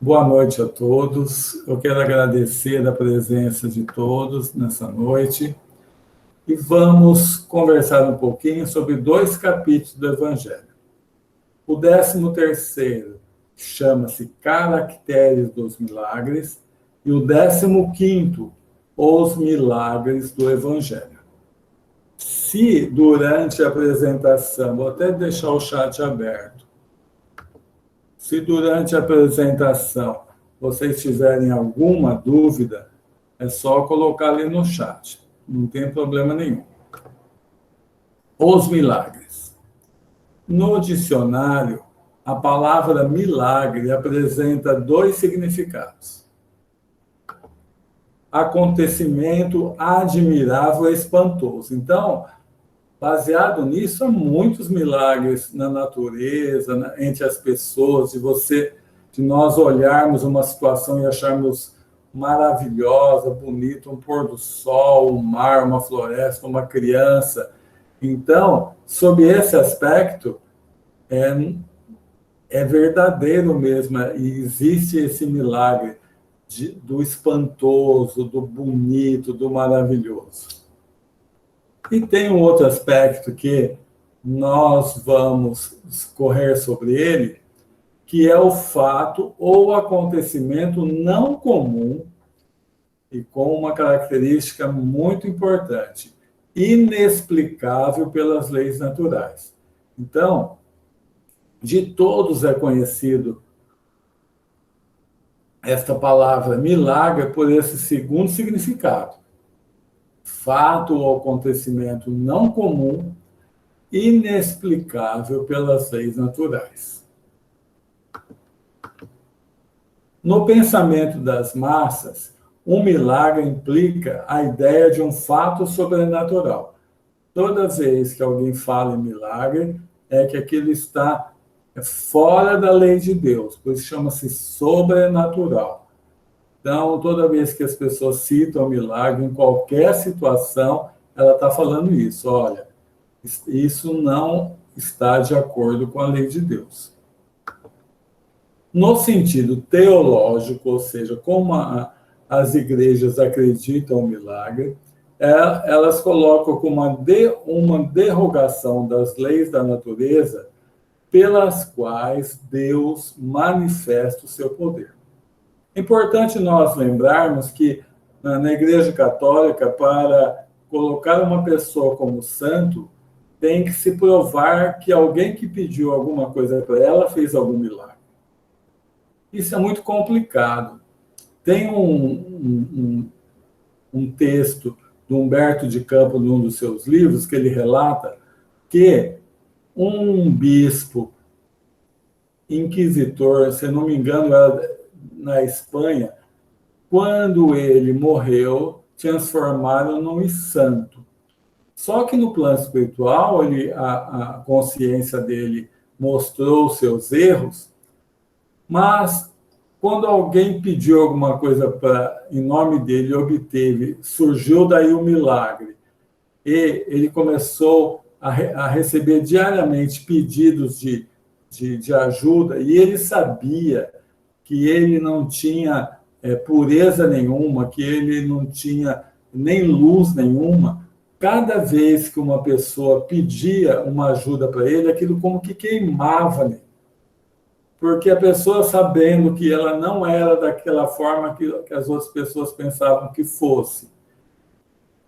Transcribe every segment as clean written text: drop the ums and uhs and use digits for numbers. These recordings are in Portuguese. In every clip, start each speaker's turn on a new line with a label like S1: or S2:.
S1: Boa noite a todos. Eu quero agradecer a presença de todos nessa noite e vamos conversar um pouquinho sobre 2 capítulos do Evangelho. O 13º chama-se Caracteres dos Milagres e o 15º, Os Milagres do Evangelho. Se durante a apresentação, vou até deixar o chat aberto, se durante a apresentação vocês tiverem alguma dúvida, é só colocar ali no chat. Não tem problema nenhum. Os milagres. No dicionário, a palavra milagre apresenta 2 significados. Acontecimento admirável e espantoso. Então, baseado nisso, há muitos milagres na natureza, entre as pessoas, de nós olharmos uma situação e acharmos maravilhosa, bonita, um pôr do sol, um mar, uma floresta, uma criança. Então, sob esse aspecto, é verdadeiro mesmo, e existe esse milagre do espantoso, do bonito, do maravilhoso. E tem um outro aspecto que nós vamos discorrer sobre ele, que é o fato ou acontecimento não comum e com uma característica muito importante, inexplicável pelas leis naturais. Então, de todos é conhecido esta palavra milagre por esse segundo significado. Fato ou acontecimento não comum, inexplicável pelas leis naturais. No pensamento das massas, um milagre implica a ideia de um fato sobrenatural. Toda vez que alguém fala em milagre, é que aquilo está fora da lei de Deus, por isso chama-se sobrenatural. Então, toda vez que as pessoas citam milagre, em qualquer situação, ela está falando isso. Olha, isso não está de acordo com a lei de Deus. No sentido teológico, ou seja, como as igrejas acreditam no milagre, elas colocam como uma derrogação das leis da natureza pelas quais Deus manifesta o seu poder. É importante nós lembrarmos que na Igreja Católica, para colocar uma pessoa como santo, tem que se provar que alguém que pediu alguma coisa para ela fez algum milagre. Isso é muito complicado. Tem um texto do Humberto de Campos, num dos seus livros, que ele relata que um bispo inquisitor, se não me engano, era na Espanha, quando ele morreu, transformaram num santo. Só que no plano espiritual, a consciência dele mostrou os seus erros, mas quando alguém pediu alguma coisa em nome dele e obteve, surgiu daí um milagre. E ele começou a receber diariamente pedidos de ajuda, e ele sabia que ele não tinha pureza nenhuma, que ele não tinha nem luz nenhuma. Cada vez que uma pessoa pedia uma ajuda para ele, aquilo como que queimava nele. Porque a pessoa, sabendo que ela não era daquela forma que as outras pessoas pensavam que fosse.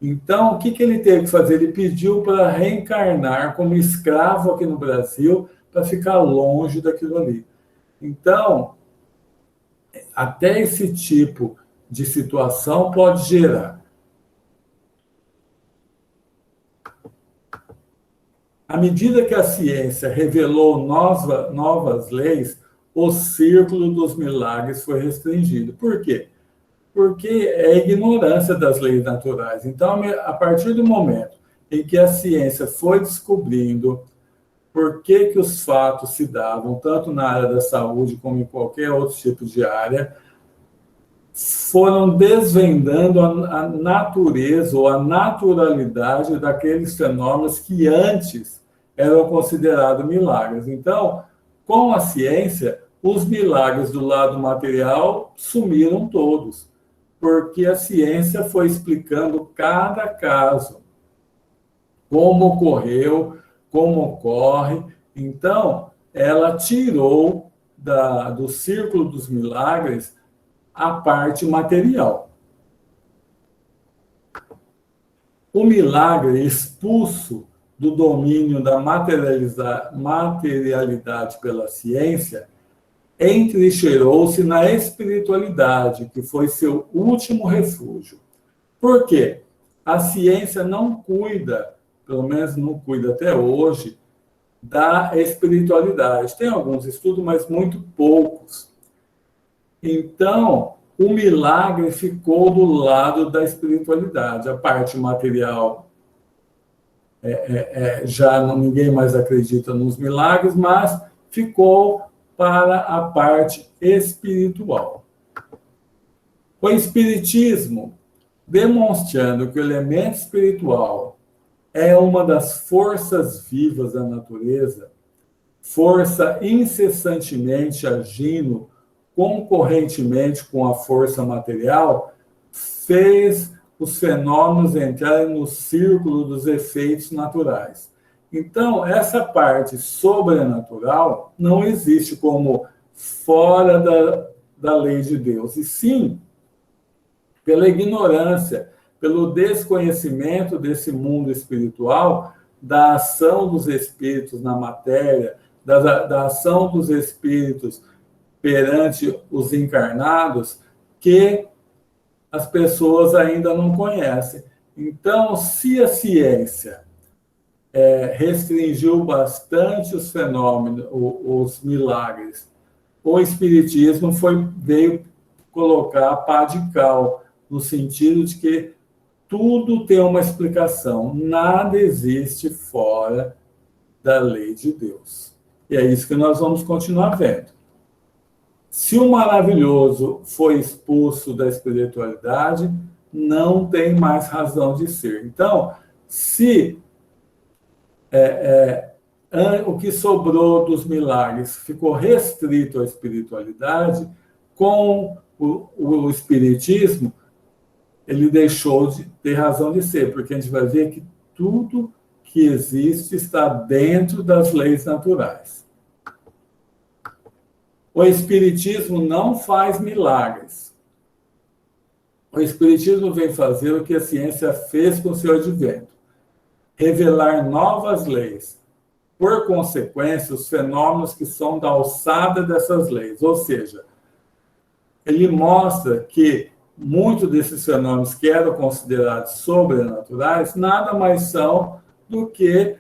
S1: Então, o que ele teve que fazer? Ele pediu para reencarnar como escravo aqui no Brasil, para ficar longe daquilo ali. Então, até esse tipo de situação pode gerar. À medida que a ciência revelou novas leis, o círculo dos milagres foi restringido. Por quê? Porque é a ignorância das leis naturais. Então, a partir do momento em que a ciência foi descobrindo por que os fatos se davam, tanto na área da saúde como em qualquer outro tipo de área, foram desvendando a natureza ou a naturalidade daqueles fenômenos que antes eram considerados milagres. Então, com a ciência, os milagres do lado material sumiram todos, porque a ciência foi explicando cada caso, como ocorreu, como ocorre. Então, ela tirou do círculo dos milagres a parte material. O milagre expulso do domínio da materialidade pela ciência entrincheirou-se na espiritualidade, que foi seu último refúgio. Por quê? A ciência não cuida, pelo menos não cuida até hoje, da espiritualidade. Tem alguns estudos, mas muito poucos. Então, o milagre ficou do lado da espiritualidade. A parte material, já ninguém mais acredita nos milagres, mas ficou para a parte espiritual. O Espiritismo, demonstrando que o elemento espiritual é uma das forças vivas da natureza, força incessantemente agindo concorrentemente com a força material, fez os fenômenos entrarem no círculo dos efeitos naturais. Então, essa parte sobrenatural não existe como fora da lei de Deus, e sim pela ignorância, pelo desconhecimento desse mundo espiritual, da ação dos espíritos na matéria, da ação dos espíritos perante os encarnados, que as pessoas ainda não conhecem. Então, se a ciência restringiu bastante os fenômenos, os milagres, o Espiritismo veio colocar a pá de cal, no sentido de que tudo tem uma explicação, nada existe fora da lei de Deus. E é isso que nós vamos continuar vendo. Se o maravilhoso foi expulso da espiritualidade, não tem mais razão de ser. Então, se o que sobrou dos milagres ficou restrito à espiritualidade, com o espiritismo, ele deixou de ter razão de ser, porque a gente vai ver que tudo que existe está dentro das leis naturais. O Espiritismo não faz milagres. O Espiritismo vem fazer o que a ciência fez com o seu advento: revelar novas leis. Por consequência, os fenômenos que são da alçada dessas leis. Ou seja, ele mostra que muitos desses fenômenos que eram considerados sobrenaturais nada mais são do que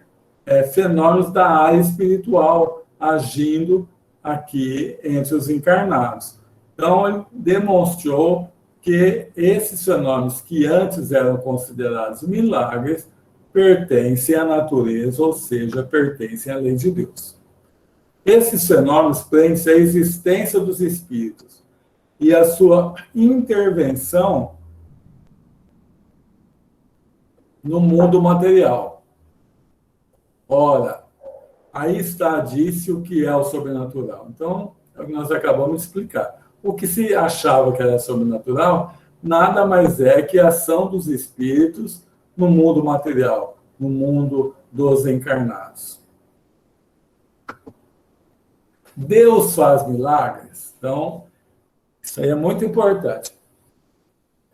S1: fenômenos da área espiritual agindo aqui entre os encarnados. Então, ele demonstrou que esses fenômenos que antes eram considerados milagres pertencem à natureza, ou seja, pertencem à lei de Deus. Esses fenômenos prendem-se à existência dos espíritos e a sua intervenção no mundo material. Ora, aí está, disse o que é o sobrenatural. Então, é o que nós acabamos de explicar. O que se achava que era sobrenatural, nada mais é que a ação dos espíritos no mundo material, no mundo dos encarnados. Deus faz milagres? Então, isso aí é muito importante.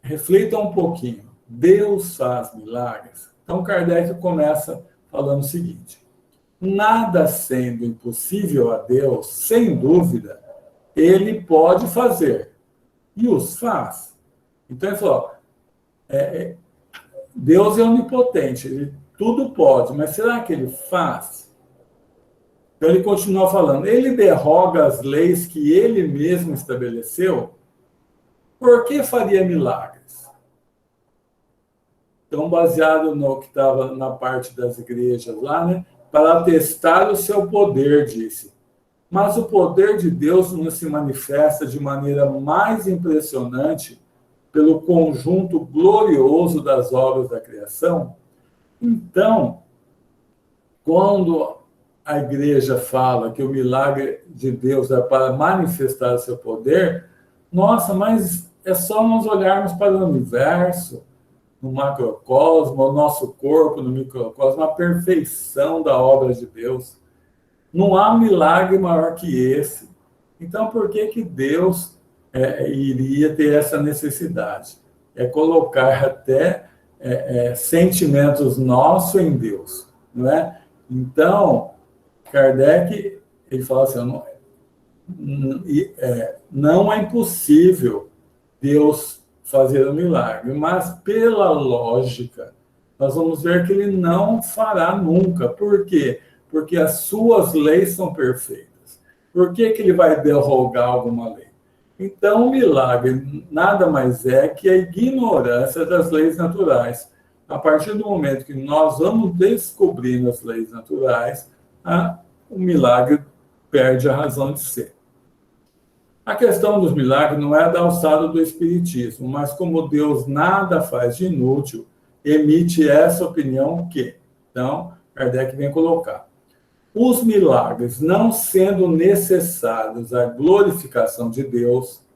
S1: Reflita um pouquinho. Deus faz milagres? Então, Kardec começa falando o seguinte: nada sendo impossível a Deus, sem dúvida, ele pode fazer, e os faz. Então, ele falou, Deus é onipotente, ele tudo pode, mas será que ele faz? Então, ele continua falando, ele derroga as leis que ele mesmo estabeleceu, por que faria milagres? Então, baseado no que estava na parte das igrejas lá, né? Para atestar o seu poder, disse. Mas o poder de Deus não se manifesta de maneira mais impressionante pelo conjunto glorioso das obras da criação? Então, quando a igreja fala que o milagre de Deus é para manifestar o seu poder, nossa, mas é só nós olharmos para o universo, no macrocosmo, o nosso corpo no microcosmo, a perfeição da obra de Deus. Não há milagre maior que esse. Então, por que que Deus iria ter essa necessidade? É colocar até sentimentos nossos em Deus, não é? Então, Kardec, ele fala assim, não é impossível Deus fazer um milagre, mas pela lógica, nós vamos ver que ele não fará nunca. Por quê? Porque as suas leis são perfeitas. Por que que ele vai derrogar alguma lei? Então, o milagre nada mais é que a ignorância das leis naturais. A partir do momento que nós vamos descobrindo as leis naturais, o milagre perde a razão de ser. A questão dos milagres não é da alçada do espiritismo, mas como Deus nada faz de inútil, emite essa opinião que, então, Kardec vem colocar. Os milagres não sendo necessários à glorificação de Deus,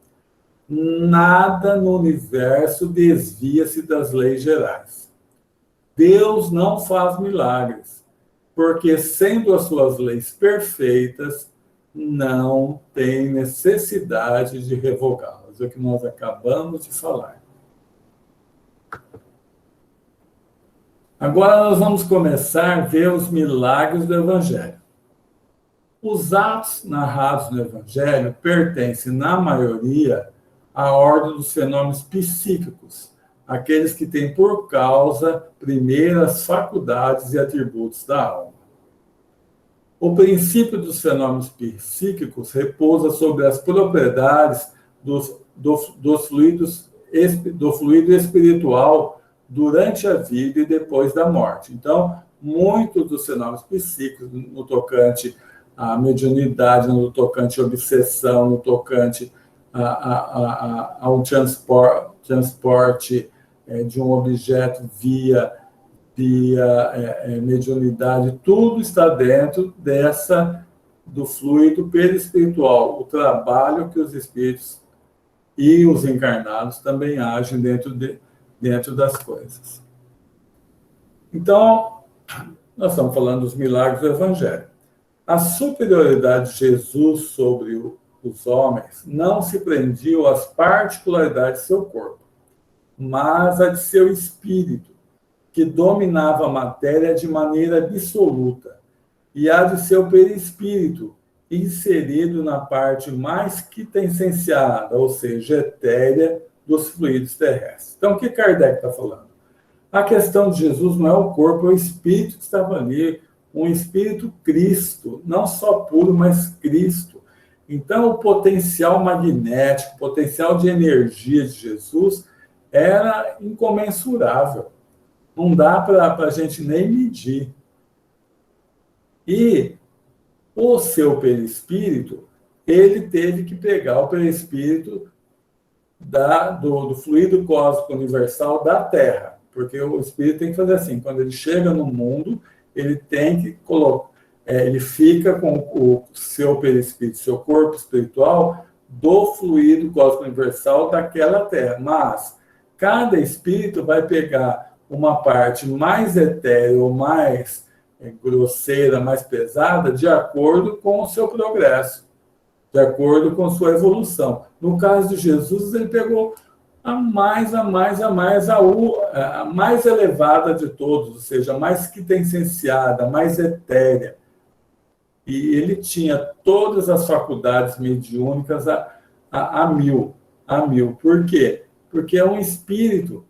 S1: nada no universo desvia-se das leis gerais. Deus não faz milagres, porque, sendo as suas leis perfeitas, não tem necessidade de revogá-las. É o que nós acabamos de falar. Agora nós vamos começar a ver os milagres do Evangelho. Os atos narrados no Evangelho pertencem, na maioria, à ordem dos fenômenos psíquicos, aqueles que têm por causa, primeiro, as faculdades e atributos da alma. O princípio dos fenômenos psíquicos repousa sobre as propriedades do fluido espiritual durante a vida e depois da morte. Então, muitos dos fenômenos psíquicos, no tocante à mediunidade, no tocante à obsessão, no tocante ao transporte de um objeto via mediunidade, tudo está dentro do fluido perispiritual, o trabalho que os espíritos e os encarnados também agem dentro das coisas. Então, nós estamos falando dos milagres do Evangelho. A superioridade de Jesus sobre os homens não se prendia às particularidades de seu corpo, mas a de seu espírito, que dominava a matéria de maneira absoluta, e a de seu perispírito, inserido na parte mais quintessenciada, ou seja, etérea, dos fluidos terrestres. Então, o que Kardec está falando? A questão de Jesus não é o corpo, é o espírito que estava ali, um espírito Cristo, não só puro, mas Cristo. Então, o potencial magnético, o potencial de energia de Jesus era incomensurável. Não dá para a gente nem medir. E o seu perispírito, ele teve que pegar o perispírito do fluido cósmico universal da Terra, porque o espírito tem que fazer assim, quando ele chega no mundo, ele tem que colocar, ele fica com o seu perispírito, seu corpo espiritual, do fluido cósmico universal daquela Terra. Mas cada espírito vai pegar uma parte mais etérea ou mais grosseira, mais pesada, de acordo com o seu progresso, de acordo com sua evolução. No caso de Jesus, ele pegou a mais elevada de todos, ou seja, a mais quintessenciada, a mais etérea. E ele tinha todas as faculdades mediúnicas a mil. Por quê? Porque é um espírito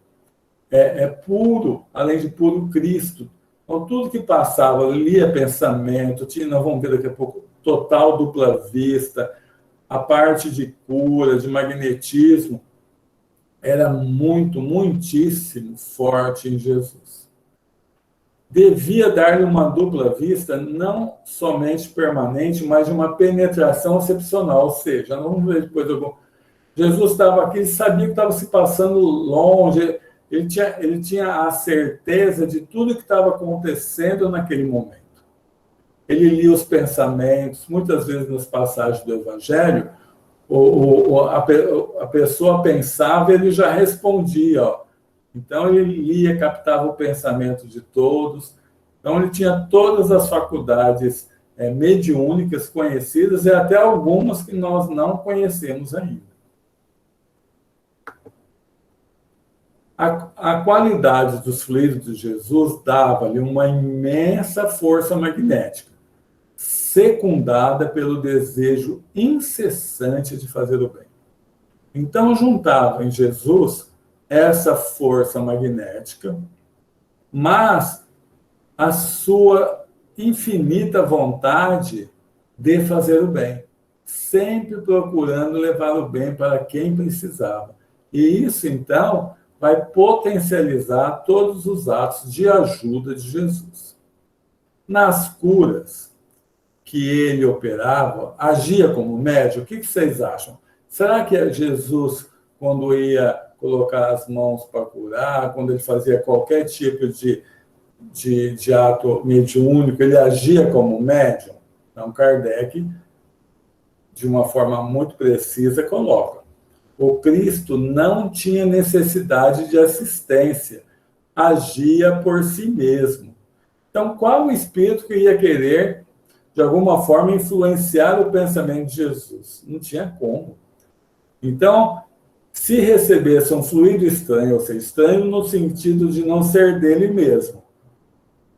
S1: puro, além de puro Cristo. Então, tudo que passava, lia pensamento, nós vamos ver daqui a pouco, total dupla vista, a parte de cura, de magnetismo, era muitíssimo forte em Jesus. Devia dar-lhe uma dupla vista, não somente permanente, mas de uma penetração excepcional, ou seja, não vamos ver depois Jesus estava aqui, ele sabia que estava se passando longe, ele tinha a certeza de tudo que estava acontecendo naquele momento. ele lia os pensamentos, muitas vezes nas passagens do Evangelho, a pessoa pensava, ele já respondia. Ó. Então, ele lia, captava o pensamento de todos. Então, ele tinha todas as faculdades mediúnicas conhecidas e até algumas que nós não conhecemos ainda. A qualidade dos fluidos de Jesus dava-lhe uma imensa força magnética, secundada pelo desejo incessante de fazer o bem. Então, juntava em Jesus essa força magnética, mas a sua infinita vontade de fazer o bem, sempre procurando levar o bem para quem precisava. E isso, então, vai potencializar todos os atos de ajuda de Jesus. Nas curas que ele operava, agia como médium. O que vocês acham? Será que Jesus, quando ia colocar as mãos para curar, quando ele fazia qualquer tipo de ato mediúnico, ele agia como médium? Então, Kardec, de uma forma muito precisa, coloca: o Cristo não tinha necessidade de assistência, agia por si mesmo. Então, qual o espírito que ia querer, de alguma forma, influenciar o pensamento de Jesus? Não tinha como. Então, se recebesse um fluido estranho, ou seja, estranho no sentido de não ser dele mesmo,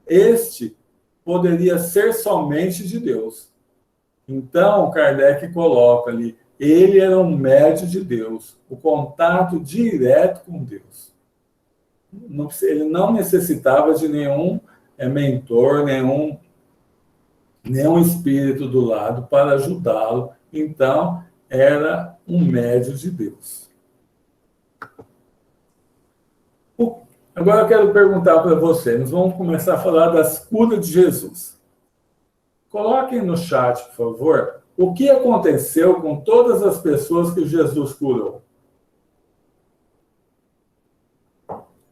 S1: este poderia ser somente de Deus. Então, Kardec coloca ali, ele era um médium de Deus, o contato direto com Deus. Ele não necessitava de nenhum mentor, nenhum espírito do lado para ajudá-lo. Então, era um médium de Deus. Agora eu quero perguntar para vocês, nós vamos começar a falar das curas de Jesus. Coloquem no chat, por favor, o que aconteceu com todas as pessoas que Jesus curou.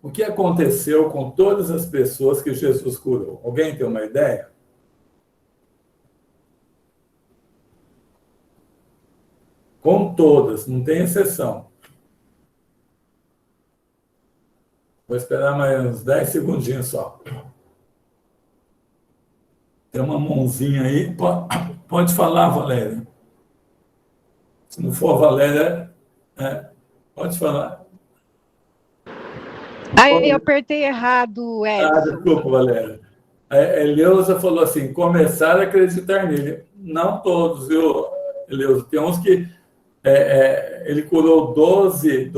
S1: O que aconteceu com todas as pessoas que Jesus curou? Alguém tem uma ideia? Com todas, não tem exceção. Vou esperar mais uns 10 segundinhos só. Tem uma mãozinha aí. Pode falar, Valéria. Se não for a Valéria, pode falar.
S2: Eu apertei errado, Edson.
S1: Desculpa, Valéria. A Eleusa falou assim, começar a acreditar nele. Não todos, viu, Eleusa? Tem uns que ele curou 12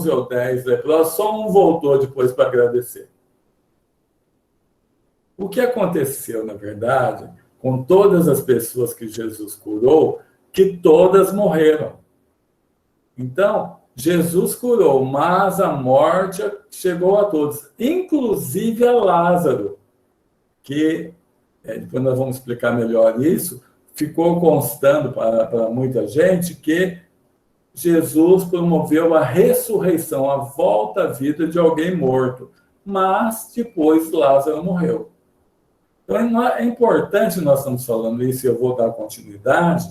S1: ou 10 leprosos, só um voltou depois para agradecer. O que aconteceu, na verdade, com todas as pessoas que Jesus curou, que todas morreram. Então, Jesus curou, mas a morte chegou a todos, inclusive a Lázaro, que, depois nós vamos explicar melhor isso, ficou constando para muita gente que Jesus promoveu a ressurreição, a volta à vida de alguém morto, mas depois Lázaro morreu. Então, é importante, nós estamos falando isso, e eu vou dar continuidade,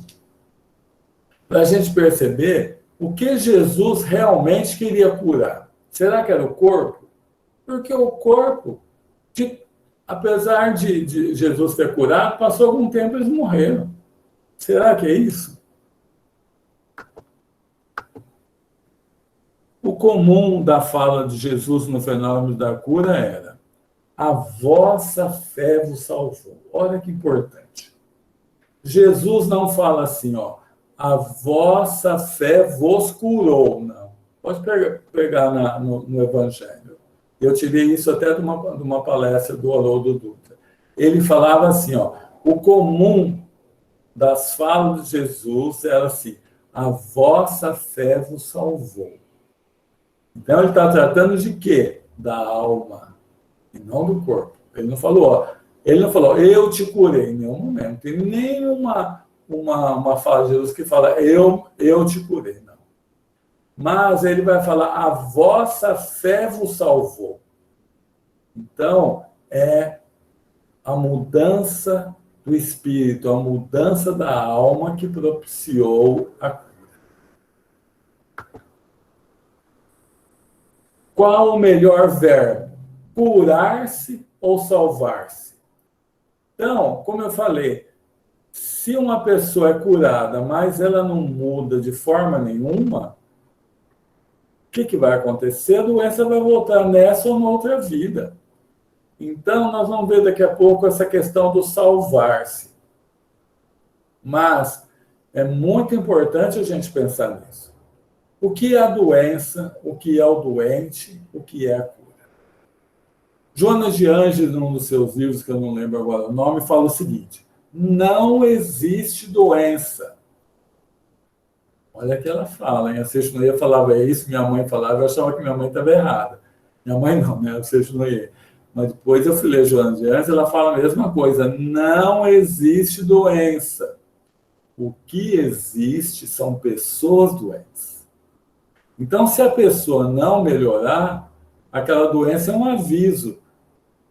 S1: para a gente perceber o que Jesus realmente queria curar. Será que era o corpo? Porque o corpo, apesar de Jesus ter curado, passou algum tempo e eles morreram. Será que é isso? O comum da fala de Jesus no fenômeno da cura era: a vossa fé vos salvou. Olha que importante. Jesus não fala assim, a vossa fé vos curou. Não. Pode pegar no Evangelho. Eu tirei isso até de uma palestra do Haroldo Dutra. Ele falava assim, o comum das falas de Jesus era assim: a vossa fé vos salvou. Então, ele está tratando de quê? Da alma, e não do corpo. Ele não falou, eu te curei, em nenhum momento. Não tem nenhuma uma fala de Jesus que fala, eu te curei, não. Mas ele vai falar, a vossa fé vos salvou. Então, a mudança do espírito, a mudança da alma que propiciou a cura. Qual o melhor verbo? Curar-se ou salvar-se? Então, como eu falei, se uma pessoa é curada, mas ela não muda de forma nenhuma, o que vai acontecer? A doença vai voltar nessa ou noutra vida. Então, nós vamos ver daqui a pouco essa questão do salvar-se. Mas é muito importante a gente pensar nisso. O que é a doença? O que é o doente? O que é a cura? Joana de Ângeles, num dos seus livros, que eu não lembro agora o nome, fala o seguinte: não existe doença. Olha que ela fala, hein? A Seixonoye falava isso, minha mãe falava, eu achava que minha mãe estava errada. Minha mãe não, né? A Seixonoye. Mas depois eu fui ler Joana de Ângeles, ela fala a mesma coisa: não existe doença. O que existe são pessoas doentes. Então, se a pessoa não melhorar, aquela doença é um aviso.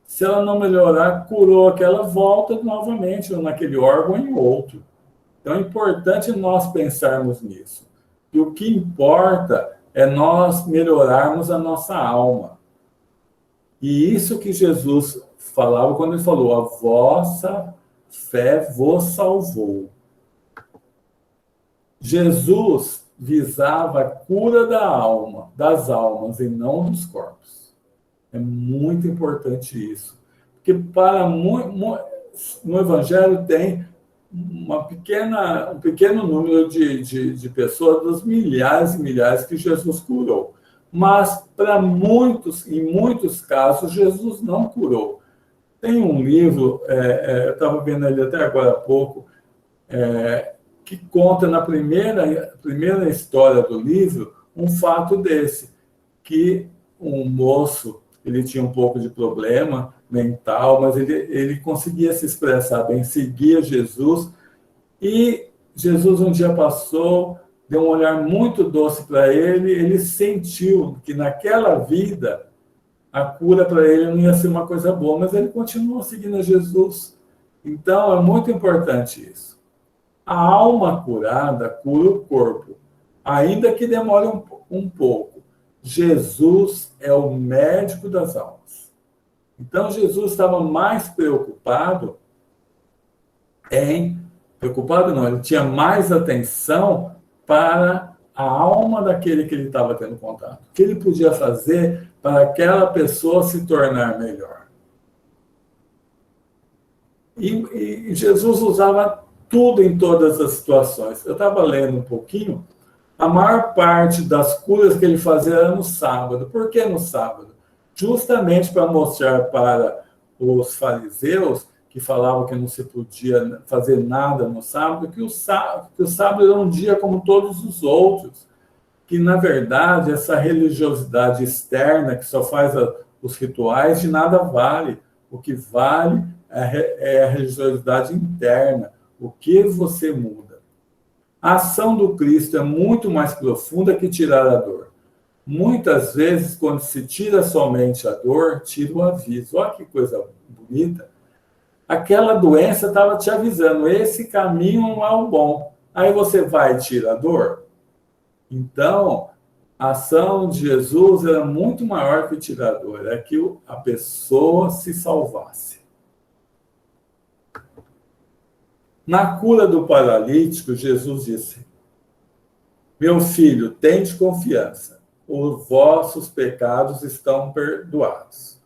S1: Se ela não melhorar, curou aquela, volta novamente naquele órgão em outro. Então, é importante nós pensarmos nisso. E o que importa é nós melhorarmos a nossa alma. E isso que Jesus falava quando ele falou: a vossa fé vos salvou. Jesus visava a cura da alma, das almas e não dos corpos. É muito importante isso. Porque no Evangelho tem um pequeno número de pessoas, dos milhares e milhares que Jesus curou. Mas, em muitos casos, Jesus não curou. Tem um livro, eu estava vendo ele até agora há pouco, que conta na primeira história do livro um fato desse, que um moço, ele tinha um pouco de problema mental, mas ele conseguia se expressar bem, seguia Jesus, e Jesus um dia passou, deu um olhar muito doce para ele sentiu que naquela vida a cura para ele não ia ser uma coisa boa, mas ele continuou seguindo a Jesus. Então, é muito importante isso. A alma curada cura o corpo, ainda que demore um pouco. Jesus é o médico das almas. Então, Jesus estava mais preocupado ele tinha mais atenção para a alma daquele que ele estava tendo contato. O que ele podia fazer para aquela pessoa se tornar melhor. E Jesus usava tudo em todas as situações. Eu estava lendo um pouquinho, a maior parte das curas que ele fazia era no sábado. Por que no sábado? Justamente para mostrar para os fariseus, que falavam que não se podia fazer nada no sábado, que o sábado era um dia como todos os outros. Que, na verdade, essa religiosidade externa, que só faz os rituais, de nada vale. O que vale é a religiosidade interna. O que você muda? A ação do Cristo é muito mais profunda que tirar a dor. Muitas vezes, quando se tira somente a dor, tira o aviso. Olha que coisa bonita. Aquela doença estava te avisando, esse caminho não é o bom. Aí você vai e tira a dor. Então, a ação de Jesus era muito maior que tirar a dor. É que a pessoa se salvasse. Na cura do paralítico, Jesus disse: meu filho, tende confiança, os vossos pecados estão perdoados.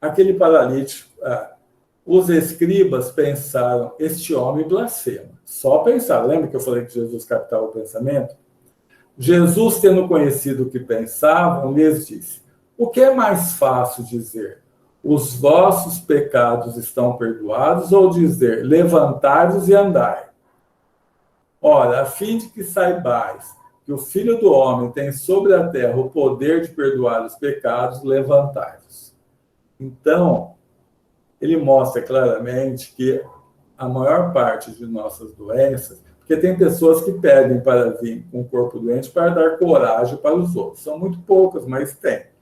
S1: Aquele paralítico, os escribas pensaram, este homem blasfema. Só pensaram. Lembra que eu falei que Jesus captava o pensamento? Jesus, tendo conhecido o que pensavam, lhes disse: o que é mais fácil dizer? Os vossos pecados estão perdoados, ou dizer, levantai-vos e andai? Ora, a fim de que saibais que o Filho do Homem tem sobre a terra o poder de perdoar os pecados, levantai-vos. Então, ele mostra claramente que a maior parte de nossas doenças, porque tem pessoas que pedem para vir com o corpo doente para dar coragem para os outros. São muito poucas, mas tem.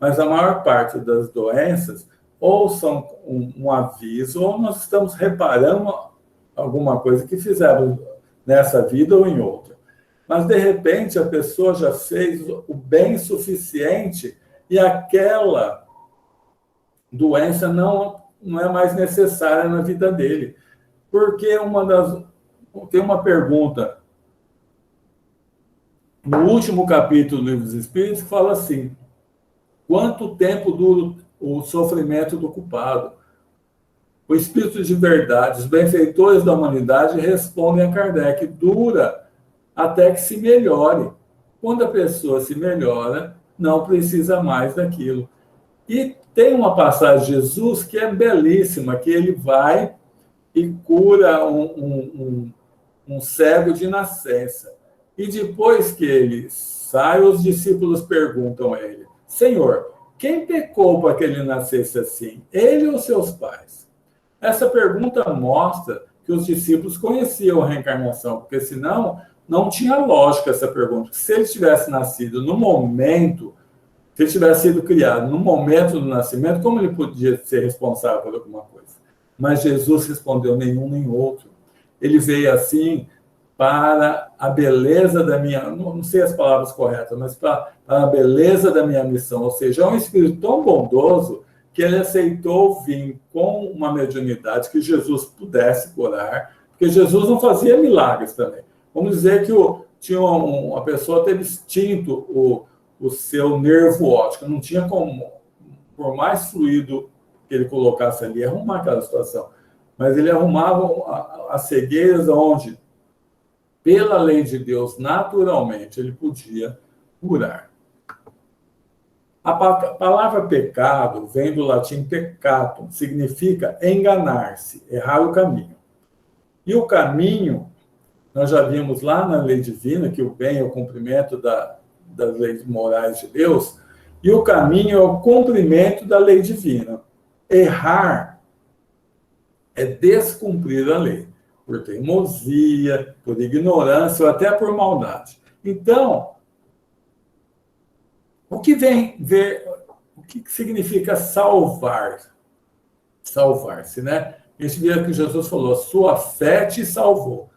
S1: Mas a maior parte das doenças ou são um aviso, ou nós estamos reparando alguma coisa que fizeram nessa vida ou em outra. Mas, de repente, a pessoa já fez o bem suficiente e aquela doença não é mais necessária na vida dele. Porque tem uma pergunta no último capítulo do Livro dos Espíritos que fala assim: quanto tempo dura o sofrimento do culpado? O Espírito de verdade, os benfeitores da humanidade respondem a Kardec: dura até que se melhore. Quando a pessoa se melhora, não precisa mais daquilo. E tem uma passagem de Jesus que é belíssima, que ele vai e cura um cego de nascença. E depois que ele sai, os discípulos perguntam a ele: Senhor, quem pecou para que ele nascesse assim? Ele ou seus pais? Essa pergunta mostra que os discípulos conheciam a reencarnação, porque senão não tinha lógica essa pergunta. Se ele tivesse nascido no momento, se ele tivesse sido criado no momento do nascimento, como ele podia ser responsável por alguma coisa? Mas Jesus respondeu: nenhum nem outro. Ele veio assim para a beleza da minha, não sei as palavras corretas, mas para a beleza da minha missão. Ou seja, é um espírito tão bondoso que ele aceitou vir com uma mediunidade que Jesus pudesse curar, porque Jesus não fazia milagres também. Vamos dizer que a pessoa teve extinto o seu nervo óptico, não tinha como, por mais fluido que ele colocasse ali, arrumar aquela situação. Mas ele arrumava as cegueiras onde, pela lei de Deus, naturalmente, ele podia curar. A palavra pecado vem do latim peccatum, significa enganar-se, errar o caminho. E o caminho, nós já vimos lá na lei divina, que o bem é o cumprimento das leis morais de Deus, e o caminho é o cumprimento da lei divina. Errar é descumprir a lei, por teimosia, por ignorância ou até por maldade. Então, o que significa salvar? Salvar-se, né? A gente vê que Jesus falou: sua fé te salvou.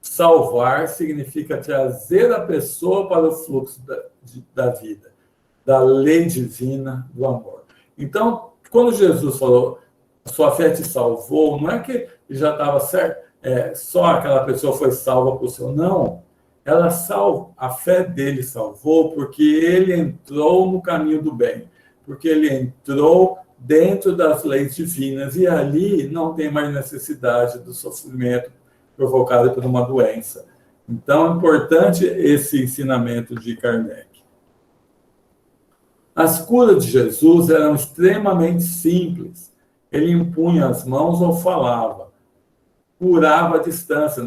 S1: Salvar significa trazer a pessoa para o fluxo da vida, da lei divina do amor. Então, quando Jesus falou: sua fé te salvou, não é que já estava certo, só aquela pessoa foi salva por seu, não. A fé dele salvou porque ele entrou no caminho do bem, porque ele entrou dentro das leis divinas e ali não tem mais necessidade do sofrimento provocado por uma doença. Então, é importante esse ensinamento de Kardec. As curas de Jesus eram extremamente simples. Ele impunha as mãos ou falava, curava à distância.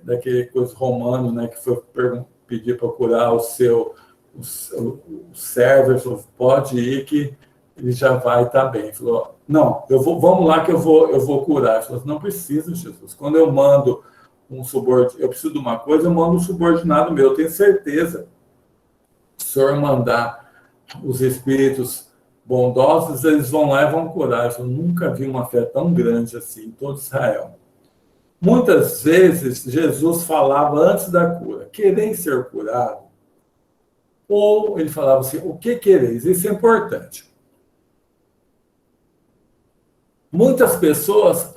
S1: Daquele coisa romano, né, que foi pedir para curar o servo, ele falou: pode ir que ele já vai estar bem. Ele falou: não, vamos lá que eu vou curar. Ele falou: não precisa, Jesus. Quando eu mando eu preciso de uma coisa, eu mando um subordinado meu, eu tenho certeza. Se o senhor mandar os espíritos bondosos, eles vão lá e vão curar. Eu nunca vi uma fé tão grande assim em todo Israel. Muitas vezes, Jesus falava antes da cura: quereis ser curado? Ou ele falava assim: o que quereis? Isso é importante. Muitas pessoas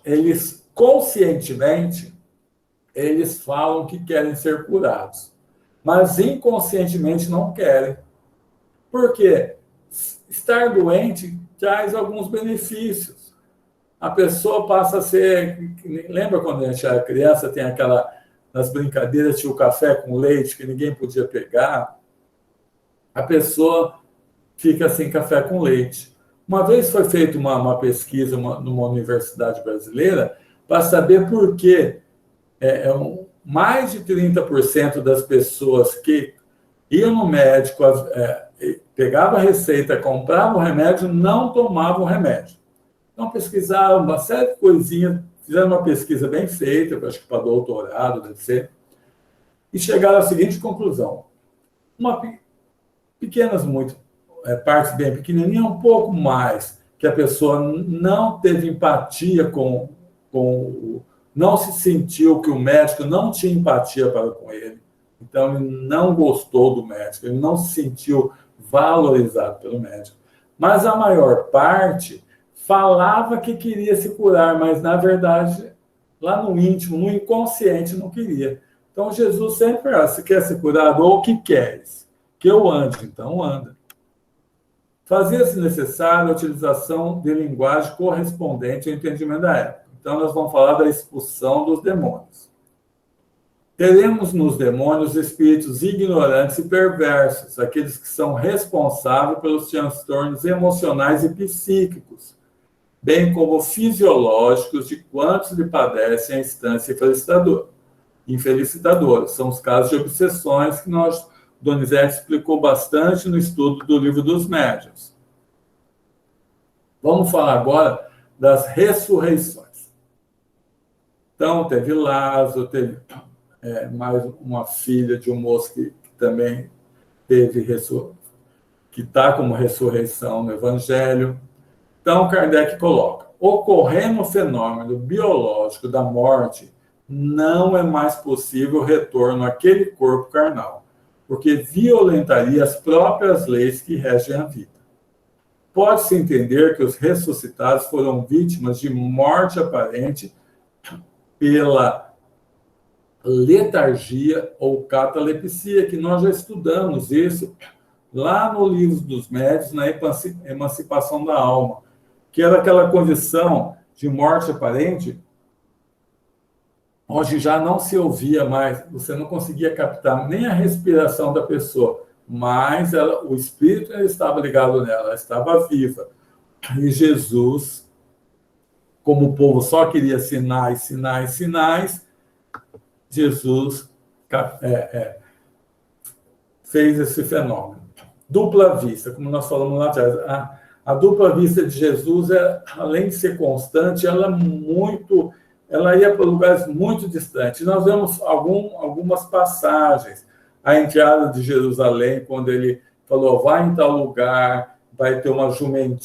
S1: eles conscientemente, eles falam que querem ser curados, mas inconscientemente não querem. Por quê? Estar doente traz alguns benefícios. A pessoa passa a ser... Lembra quando a gente era criança, tem nas brincadeiras, tinha o café com leite que ninguém podia pegar? A pessoa fica sem café com leite. Uma vez foi feita uma pesquisa numa universidade brasileira para saber por que mais de 30% das pessoas que iam no médico, pegavam a receita, compravam o remédio, não tomavam o remédio. Então, pesquisaram uma série de coisinhas, fizeram uma pesquisa bem feita, acho que para doutorado, deve ser, e chegaram à seguinte conclusão. Pequenas, muito. partes bem pequenininhas, um pouco mais, que a pessoa não teve empatia não se sentiu que o médico não tinha empatia para com ele. Então, ele não gostou do médico, ele não se sentiu valorizado pelo médico. Mas a maior parte falava que queria se curar, mas, na verdade, lá no íntimo, no inconsciente, não queria. Então, Jesus sempre falava, se quer ser curado, ou o que queres? Que eu ande. Então, anda. Fazia-se necessária a utilização de linguagem correspondente ao entendimento da época. Então, nós vamos falar da expulsão dos demônios. Teremos nos demônios espíritos ignorantes e perversos, aqueles que são responsáveis pelos transtornos emocionais e psíquicos, bem como fisiológicos de quantos lhe padecem a instância infelicitadora. São os casos de obsessões que Donizete explicou bastante no estudo do Livro dos Médiuns. Vamos falar agora das ressurreições. Então, teve Lázaro, teve mais uma filha de um moço que também teve que está como ressurreição no Evangelho. Então, Kardec coloca, ocorrendo o fenômeno biológico da morte, não é mais possível o retorno àquele corpo carnal, porque violentaria as próprias leis que regem a vida. Pode-se entender que os ressuscitados foram vítimas de morte aparente pela letargia ou catalepsia, que nós já estudamos isso lá no Livro dos Médiuns, na Emancipação da Alma, que era aquela condição de morte aparente, onde já não se ouvia mais, você não conseguia captar nem a respiração da pessoa, mas o espírito estava ligado nela, ela estava viva. E Jesus, como o povo só queria sinais, sinais, sinais, Jesus fez esse fenômeno. Dupla vista, como nós falamos lá atrás. A dupla vista de Jesus, além de ser constante, ela ia para lugares muito distantes. Nós vemos algumas passagens. A entrada de Jerusalém, quando ele falou, vai em tal lugar, vai ter uma jumenta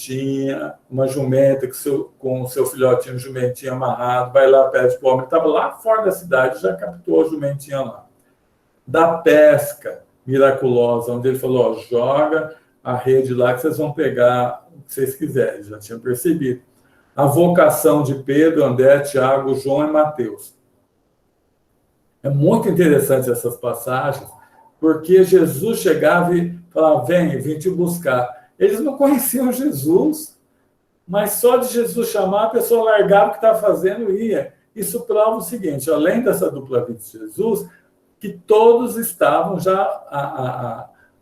S1: com o seu filhotinho jumentinho amarrado, vai lá, pede para o homem, estava lá fora da cidade, já captou a jumentinha lá. Da pesca miraculosa, onde ele falou, joga a rede lá que vocês vão pegar o que vocês quiserem, já tinham percebido. A vocação de Pedro, André, Tiago, João e Mateus. É muito interessante essas passagens, porque Jesus chegava e falava, vim te buscar. Eles não conheciam Jesus, mas só de Jesus chamar, a pessoa largava o que estava fazendo e ia. Isso prova o seguinte, além dessa dupla vida de Jesus, que todos estavam já,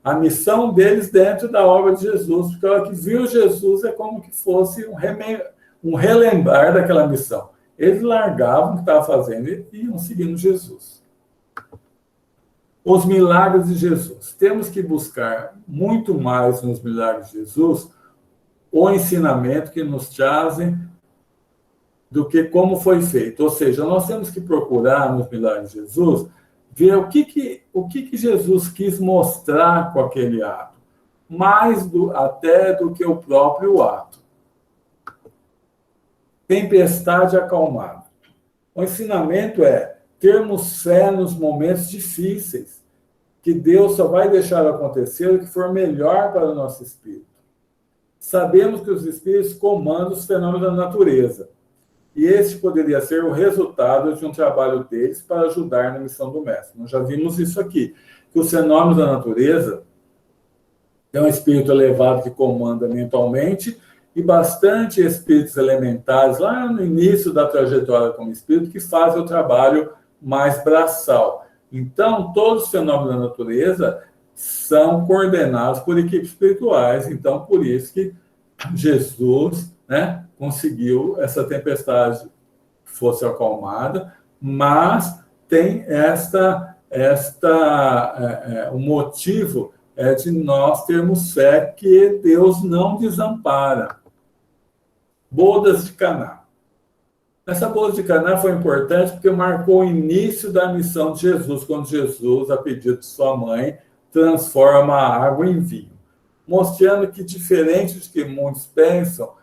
S1: a missão deles dentro da obra de Jesus, porque a hora que viu Jesus é como que fosse um relembrar daquela missão. Eles largavam o que estavam fazendo e iam seguindo Jesus. Os milagres de Jesus. Temos que buscar muito mais nos milagres de Jesus o ensinamento que nos trazem do que como foi feito. Ou seja, nós temos que procurar nos milagres de Jesus ver o que Jesus quis mostrar com aquele ato, mais até do que o próprio ato. Tempestade acalmada. O ensinamento é termos fé nos momentos difíceis, que Deus só vai deixar acontecer o que for melhor para o nosso espírito. Sabemos que os espíritos comandam os fenômenos da natureza, e este poderia ser o resultado de um trabalho deles para ajudar na missão do mestre. Nós já vimos isso aqui, que os fenômenos da natureza é um espírito elevado que comanda mentalmente e bastante espíritos elementares lá no início da trajetória como espírito que fazem o trabalho mais braçal. Então, todos os fenômenos da natureza são coordenados por equipes espirituais. Então, por isso que Jesus, conseguiu essa tempestade que fosse acalmada, mas tem o motivo de nós termos fé que Deus não desampara. Bodas de Caná. Essa boda de Caná foi importante porque marcou o início da missão de Jesus, quando Jesus, a pedido de sua mãe, transforma a água em vinho. mostrando que, diferente do que muitos pensam,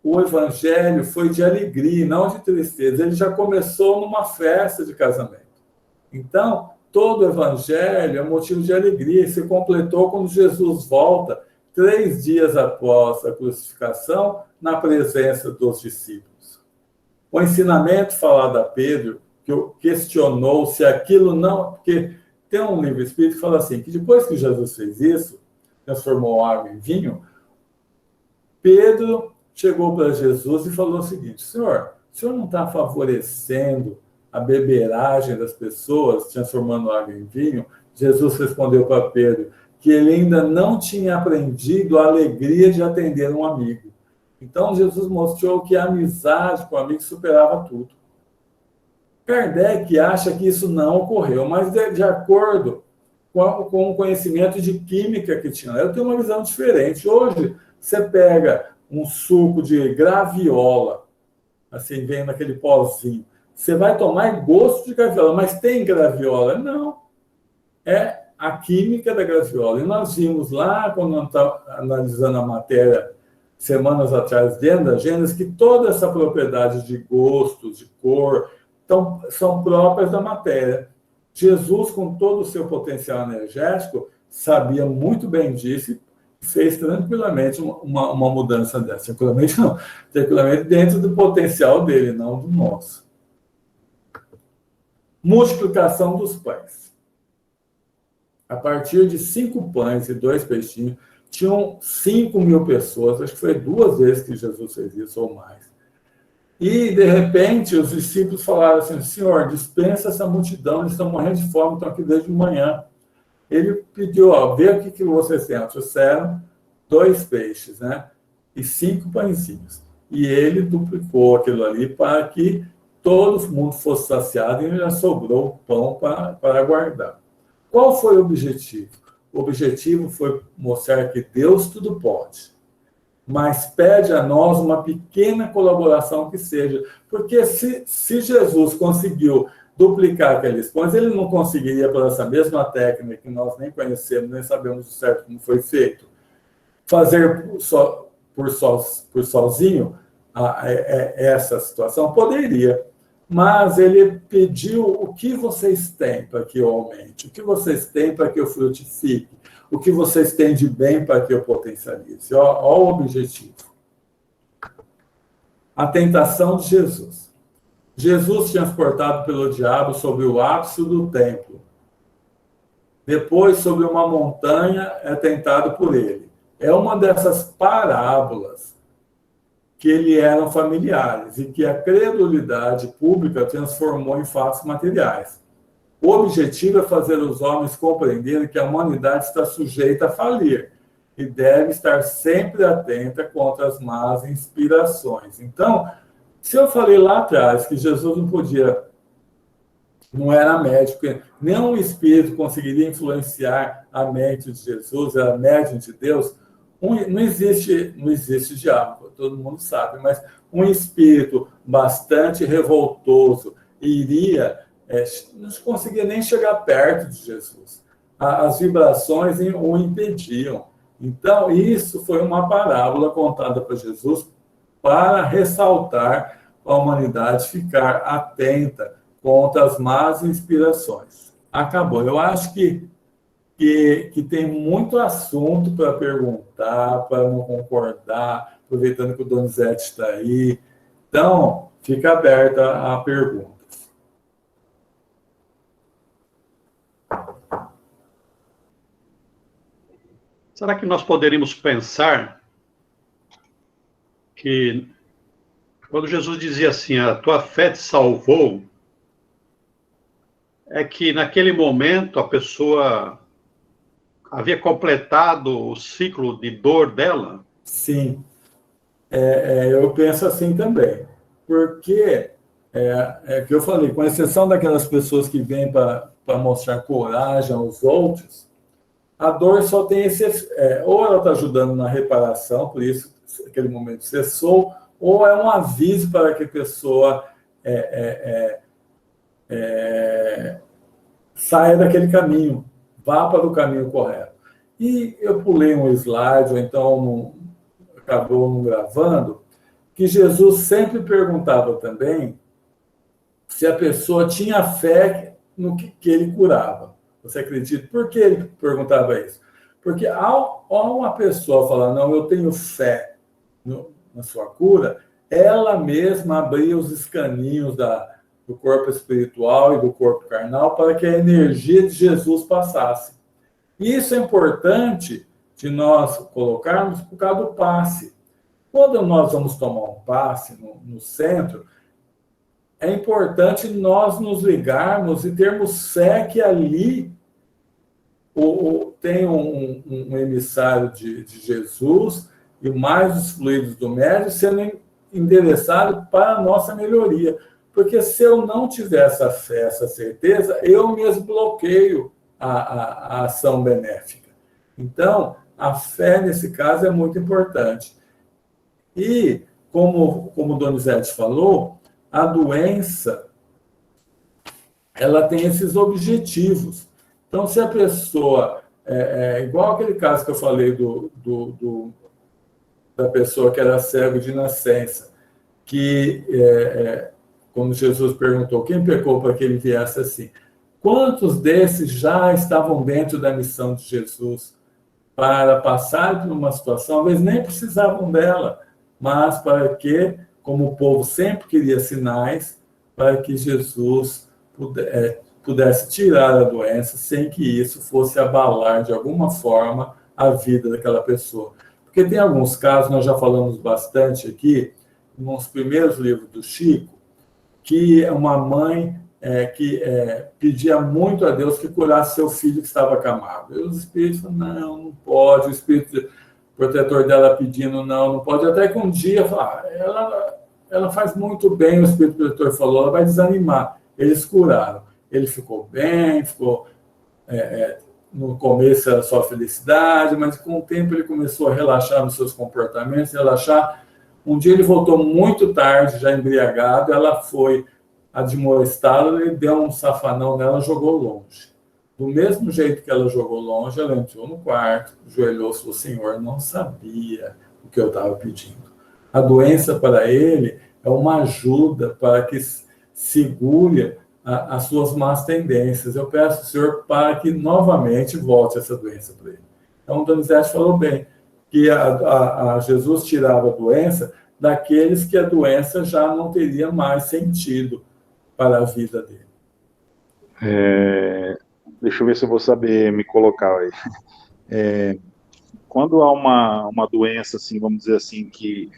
S1: o evangelho foi de alegria, não de tristeza. Ele já começou numa festa de casamento. Então, todo o evangelho é motivo de alegria. Se completou quando Jesus volta, 3 dias após a crucificação, na presença dos discípulos. O ensinamento falado a Pedro, que questionou se aquilo não... Porque tem um livro espírita que fala assim, que depois que Jesus fez isso, transformou água em vinho, Pedro chegou para Jesus e falou o seguinte: Senhor, o senhor não está favorecendo a beberagem das pessoas, transformando água em vinho? Jesus respondeu para Pedro que ele ainda não tinha aprendido a alegria de atender um amigo. Então, Jesus mostrou que a amizade com o amigo superava tudo. Kardec acha que isso não ocorreu, mas de acordo com o conhecimento de química que tinha, eu tenho uma visão diferente. Hoje, você pega um suco de graviola, assim, vem naquele pozinho, você vai tomar gosto de graviola, mas tem graviola? Não. É a química da graviola. E nós vimos lá, quando nós estávamos analisando a matéria, semanas atrás, dentro da Gênesis, que toda essa propriedade de gosto, de cor, são próprias da matéria. Jesus, com todo o seu potencial energético, sabia muito bem disso e fez tranquilamente uma mudança dessa. Tranquilamente não. Tranquilamente dentro do potencial dele, não do nosso. Multiplicação dos pães. A partir de 5 pães e 2 peixinhos, tinham 5.000 pessoas, acho que foi 2 vezes que Jesus fez isso ou mais. E, de repente, os discípulos falaram assim: Senhor, dispensa essa multidão, eles estão morrendo de fome, estão aqui desde de manhã. Ele pediu, vê o que vocês têm. Trouxeram 2 peixes, né? E 5 pãezinhos. E ele duplicou aquilo ali para que todo mundo fosse saciado e já sobrou pão para guardar. Qual foi o objetivo? O objetivo foi mostrar que Deus tudo pode, mas pede a nós uma pequena colaboração que seja. Porque se Jesus conseguiu duplicar aqueles pães, ele não conseguiria, por essa mesma técnica que nós nem conhecemos, nem sabemos certo como foi feito, fazer por sozinho essa situação? Poderia. Mas ele pediu: o que vocês têm para que eu aumente? O que vocês têm para que eu frutifique? O que vocês têm de bem para que eu potencialize? Olha o objetivo. A tentação de Jesus. Jesus, transportado pelo diabo sobre o ápice do templo. Depois, sobre uma montanha, é tentado por ele. É uma dessas parábolas que lhe eram familiares e que a credulidade pública transformou em fatos materiais. O objetivo é fazer os homens compreenderem que a humanidade está sujeita a falir e deve estar sempre atenta contra as más inspirações. Então, se eu falei lá atrás que Jesus não era médico, nenhum espírito conseguiria influenciar a mente de Jesus, era médium de Deus, não existe diabo, todo mundo sabe, mas um espírito bastante revoltoso iria, não conseguia nem chegar perto de Jesus. As vibrações o impediam. Então, isso foi uma parábola contada por Jesus para ressaltar a humanidade ficar atenta contra as más inspirações. Acabou. Eu acho que tem muito assunto para perguntar, para não concordar, aproveitando que o Donizete está aí. Então, fica aberta a perguntas.
S3: Será que nós poderíamos pensar que, quando Jesus dizia assim, a tua fé te salvou, é que naquele momento a pessoa havia completado o ciclo de dor dela?
S1: Sim, eu penso assim também, porque que eu falei, com exceção daquelas pessoas que vêm para mostrar coragem aos outros, a dor só tem ou ela está ajudando na reparação, por isso aquele momento cessou, ou é um aviso para que a pessoa saia daquele caminho, vá para o caminho correto. E eu pulei um slide, ou então acabou não gravando, que Jesus sempre perguntava também se a pessoa tinha fé no que ele curava. Você acredita? Por que ele perguntava isso? Porque ao uma pessoa falar, não, eu tenho fé na sua cura, ela mesma abria os escaninhos do corpo espiritual e do corpo carnal para que a energia de Jesus passasse. Isso é importante de nós colocarmos por causa do passe. Quando nós vamos tomar um passe no centro, é importante nós nos ligarmos e termos fé que ali tem um emissário de Jesus e mais os fluidos do médium sendo endereçado para a nossa melhoria. Porque se eu não tiver essa fé, essa certeza, eu mesmo bloqueio a ação benéfica. Então, a fé, nesse caso, é muito importante. E, como o Donizete falou, a doença, ela tem esses objetivos. Então, se a pessoa, igual aquele caso que eu falei da pessoa que era cego de nascença, que, quando Jesus perguntou quem pecou para que ele viesse assim, quantos desses já estavam dentro da missão de Jesus para passar por uma situação, às vezes nem precisavam dela, mas para que, como o povo sempre queria sinais, para que Jesus pudesse tirar a doença sem que isso fosse abalar de alguma forma a vida daquela pessoa. Porque tem alguns casos, nós já falamos bastante aqui, nos primeiros livros do Chico, que uma mãe pedia muito a Deus que curasse seu filho que estava acamado. E os espíritos falaram, não pode. O espírito protetor dela pedindo, não pode. Até que um dia, ela faz muito bem, o espírito protetor falou, ela vai desanimar. Eles curaram. Ele ficou bem, no começo era só felicidade, mas com o tempo ele começou a relaxar nos seus comportamentos, relaxar. Um dia ele voltou muito tarde, já embriagado, ela foi admoestá-lo, ele deu um safanão nela, jogou longe. Do mesmo jeito que ela jogou longe, ela entrou no quarto, ajoelhou-se e falou, Senhor, não sabia o que eu estava pedindo. A doença para ele é uma ajuda para que segure as suas más tendências. Eu peço ao Senhor para que novamente volte essa doença para ele. Então, o Donizete falou bem, que Jesus tirava a doença daqueles que a doença já não teria mais sentido para a vida dele.
S4: Deixa eu ver se eu vou saber me colocar aí. Quando há uma doença, assim, vamos dizer assim, que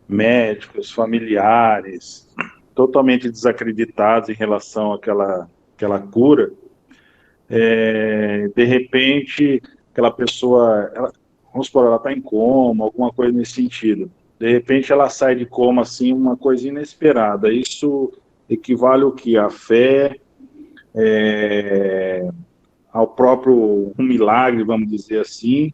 S4: médicos, familiares, totalmente desacreditados em relação àquela cura, de repente, aquela pessoa, vamos supor, ela está em coma, alguma coisa nesse sentido. De repente, ela sai de coma, assim, uma coisa inesperada. Isso equivale ao quê? À fé, ao próprio um milagre, vamos dizer assim,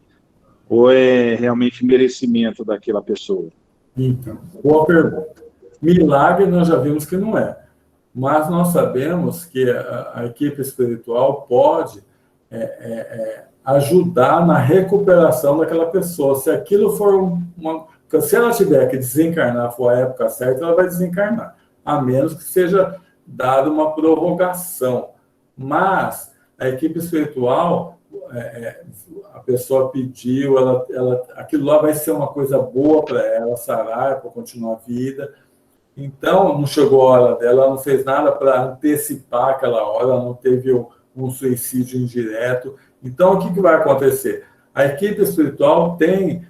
S4: ou é realmente merecimento daquela pessoa?
S1: Então, boa pergunta. Milagre nós já vimos que não é, mas nós sabemos que a equipe espiritual pode ajudar na recuperação daquela pessoa. Se aquilo for se ela tiver que desencarnar, for a época certa, ela vai desencarnar, a menos que seja dada uma prorrogação. Mas a equipe espiritual, a pessoa pediu, aquilo lá vai ser uma coisa boa para ela, sarar, para continuar a vida. Então, não chegou a hora dela, ela não fez nada para antecipar aquela hora, ela não teve um suicídio indireto. Então, o que vai acontecer? A equipe espiritual tem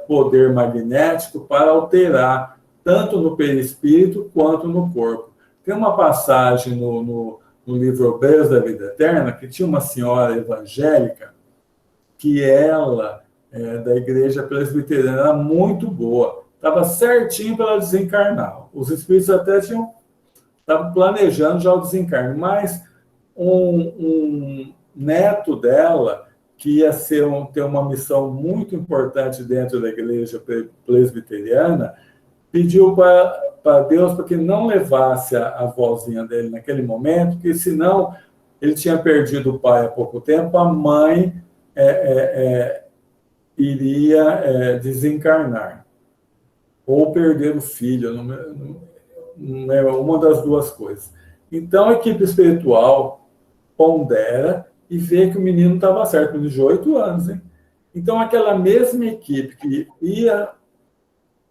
S1: poder magnético para alterar, tanto no perispírito quanto no corpo. Tem uma passagem no livro Obreiros da Vida Eterna, que tinha uma senhora evangélica, que ela, da igreja presbiteriana, era muito boa. Estava certinho para ela desencarnar. Os espíritos até estavam planejando já o desencarne, mas um neto dela, que ia ter uma missão muito importante dentro da igreja presbiteriana, pediu para Deus para que não levasse a avózinha dele naquele momento, porque senão ele tinha perdido o pai há pouco tempo, a mãe iria desencarnar ou perder o filho, não é uma das duas coisas. Então, a equipe espiritual pondera e vê que o menino estava certo, menino de 8 anos, hein? Então, aquela mesma equipe que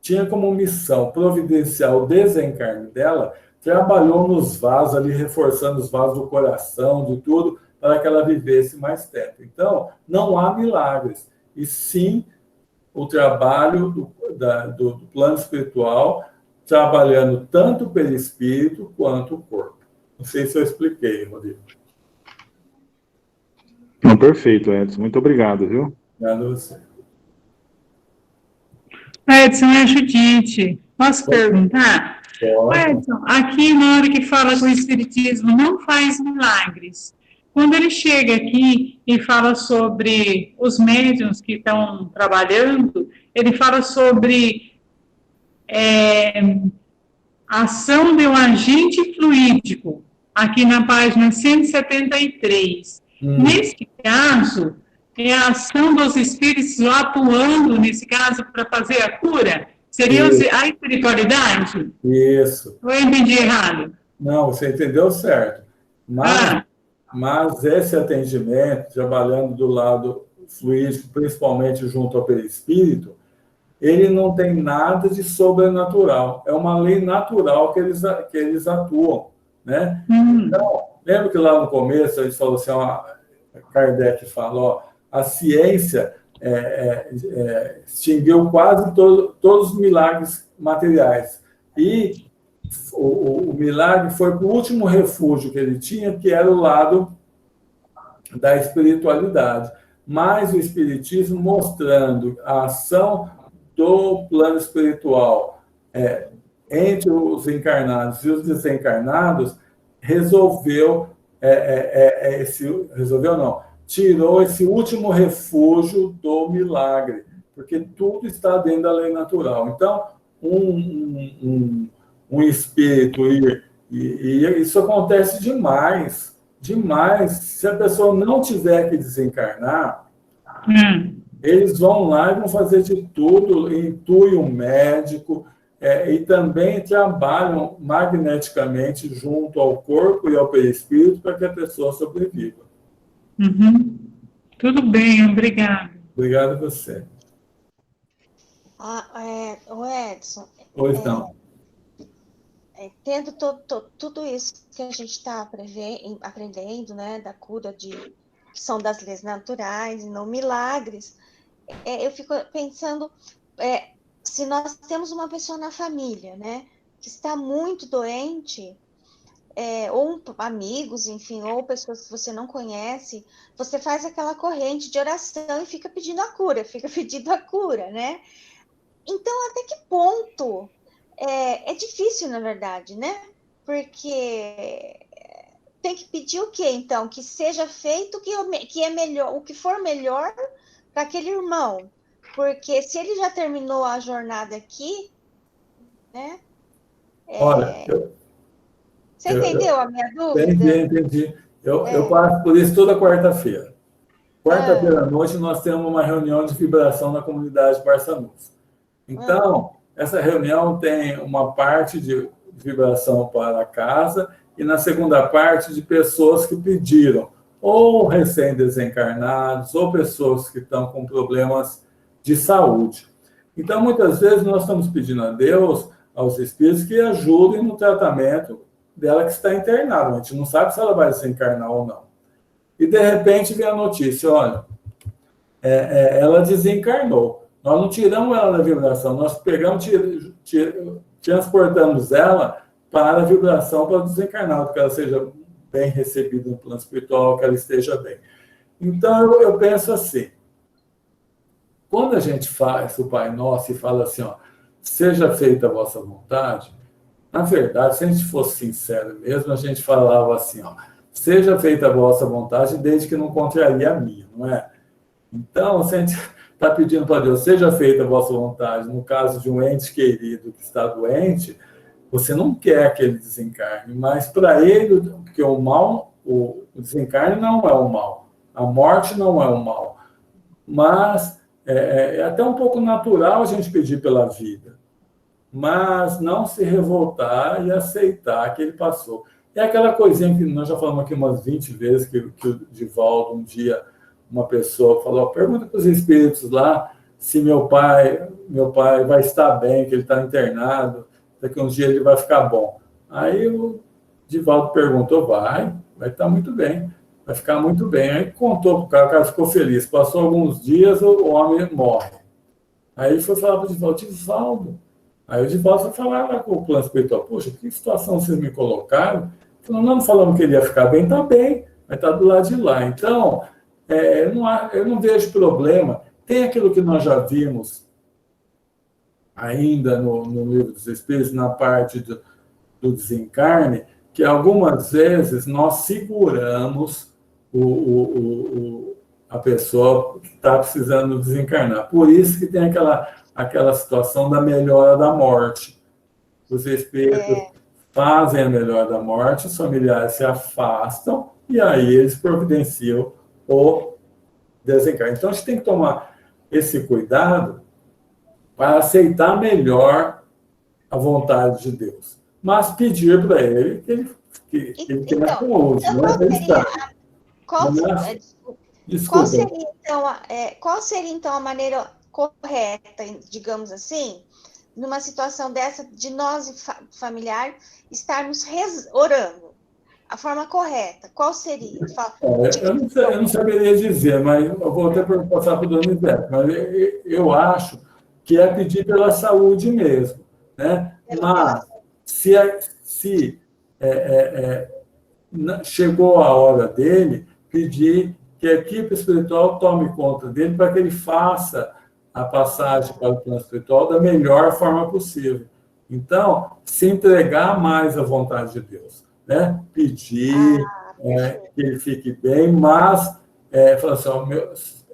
S1: tinha como missão providenciar o desencarne dela, trabalhou nos vasos ali, reforçando os vasos do coração, de tudo, para que ela vivesse mais tempo. Então, não há milagres, e sim o trabalho do plano espiritual, trabalhando tanto o perispírito quanto o corpo. Não sei se eu expliquei, Rodrigo.
S4: Não, perfeito, Edson. Muito obrigado, viu?
S1: Obrigado a você.
S5: Edson, é a Judite. Posso perguntar?
S1: Pode.
S5: Edson, aqui na hora que fala que o Espiritismo não faz milagres, quando ele chega aqui e fala sobre os médiuns que estão trabalhando, ele fala sobre a ação de um agente fluídico, aqui na página 173. Nesse caso, é a ação dos espíritos atuando, nesse caso, para fazer a cura? Seria a espiritualidade?
S1: Isso.
S5: Ou eu entendi errado?
S1: Não, você entendeu certo. Mas esse atendimento, trabalhando do lado fluídico, principalmente junto ao perispírito, ele não tem nada de sobrenatural. É uma lei natural que eles atuam, né? Então, lembra que lá no começo a gente falou assim, Kardec falou, a ciência extinguiu quase todos os milagres materiais. E o milagre foi para o último refúgio que ele tinha, que era o lado da espiritualidade. Mas o Espiritismo, mostrando a ação do plano espiritual entre os encarnados e os desencarnados, tirou esse último refúgio do milagre, porque tudo está dentro da lei natural. Então, um espírito e isso acontece demais. Se a pessoa não tiver que desencarnar, eles vão lá e vão fazer de tudo, intuem o médico, e também trabalham magneticamente junto ao corpo e ao perispírito para que a pessoa sobreviva.
S5: Tudo bem, obrigado.
S1: Obrigado a você.
S6: O Edson.
S1: Pois não.
S6: Tendo tudo isso que a gente está aprendendo, né, da cura que são das leis naturais e não milagres, eu fico pensando, se nós temos uma pessoa na família, né, que está muito doente, ou amigos, enfim, ou pessoas que você não conhece, você faz aquela corrente de oração e fica pedindo a cura, né? Então, até que ponto é difícil, na verdade, né? Porque tem que pedir o quê, então? Que seja feito que é melhor, o que for melhor para aquele irmão. Porque se ele já terminou a jornada aqui, né?
S1: Olha,
S6: você entendeu a minha dúvida?
S1: Entendi. Eu passo por isso toda quarta-feira. Quarta-feira à noite nós temos uma reunião de vibração na comunidade Barçanus. Então, essa reunião tem uma parte de vibração para a casa e na segunda parte de pessoas que pediram, ou recém-desencarnados, ou pessoas que estão com problemas de saúde. Então, muitas vezes nós estamos pedindo a Deus, aos espíritos, que ajudem no tratamento dela que está internada. A gente não sabe se ela vai desencarnar ou não. E, de repente, vem a notícia, olha, ela desencarnou. Nós não tiramos ela da vibração, nós pegamos, transportamos ela para a vibração para o desencarnado, que ela seja bem recebida no plano espiritual, que ela esteja bem. Então, eu penso assim, quando a gente faz o Pai Nosso e fala assim, seja feita a vossa vontade, na verdade, se a gente fosse sincero mesmo, a gente falava assim, seja feita a vossa vontade desde que não contrarie a minha, não é? Então, se a gente está pedindo para Deus, seja feita a vossa vontade, no caso de um ente querido que está doente, você não quer que ele desencarne, mas para ele, porque o desencarne não é o mal, a morte não é o mal, Mas é até um pouco natural a gente pedir pela vida, mas não se revoltar e aceitar que ele passou. É aquela coisinha que nós já falamos aqui umas 20 vezes, que o Divaldo, um dia, uma pessoa falou, pergunta para os espíritos lá se meu pai vai estar bem, que ele está internado, daqui a uns dias ele vai ficar bom. Aí o Divaldo perguntou, vai estar muito bem, vai ficar muito bem. Aí contou para o cara ficou feliz. Passou alguns dias, o homem morre. Aí ele foi falar para o Divaldo. Aí o Divaldo foi falar lá com o plano espiritual, poxa, que situação vocês me colocaram? Não falamos que ele ia ficar bem, está bem, vai estar do lado de lá. Então, eu não vejo problema. Tem aquilo que nós já vimos ainda no Livro dos Espíritos, na parte do desencarne, que algumas vezes nós seguramos a pessoa que está precisando desencarnar. Por isso que tem aquela situação da melhora da morte. Os espíritos fazem a melhora da morte, os familiares se afastam e aí eles providenciam o desencarne. Então, a gente tem que tomar esse cuidado para aceitar melhor a vontade de Deus. Mas pedir para ele que ele tenha com outros.
S6: Qual seria, então, a maneira correta, digamos assim, numa situação dessa, de nós, familiar, estarmos orando? A forma correta, qual seria?
S1: Eu não saberia dizer, mas eu vou até passar para o Donizete, mas eu acho que é pedir pela saúde mesmo, né? Mas se chegou a hora dele, pedir que a equipe espiritual tome conta dele para que ele faça a passagem para o plano espiritual da melhor forma possível. Então, se entregar mais à vontade de Deus, né? Pedir que ele fique bem, mas falar assim,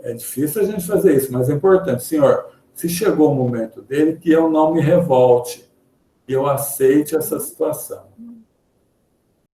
S1: é difícil a gente fazer isso, mas é importante, Senhor, se chegou o momento dele, que eu não me revolte, que eu aceite essa situação.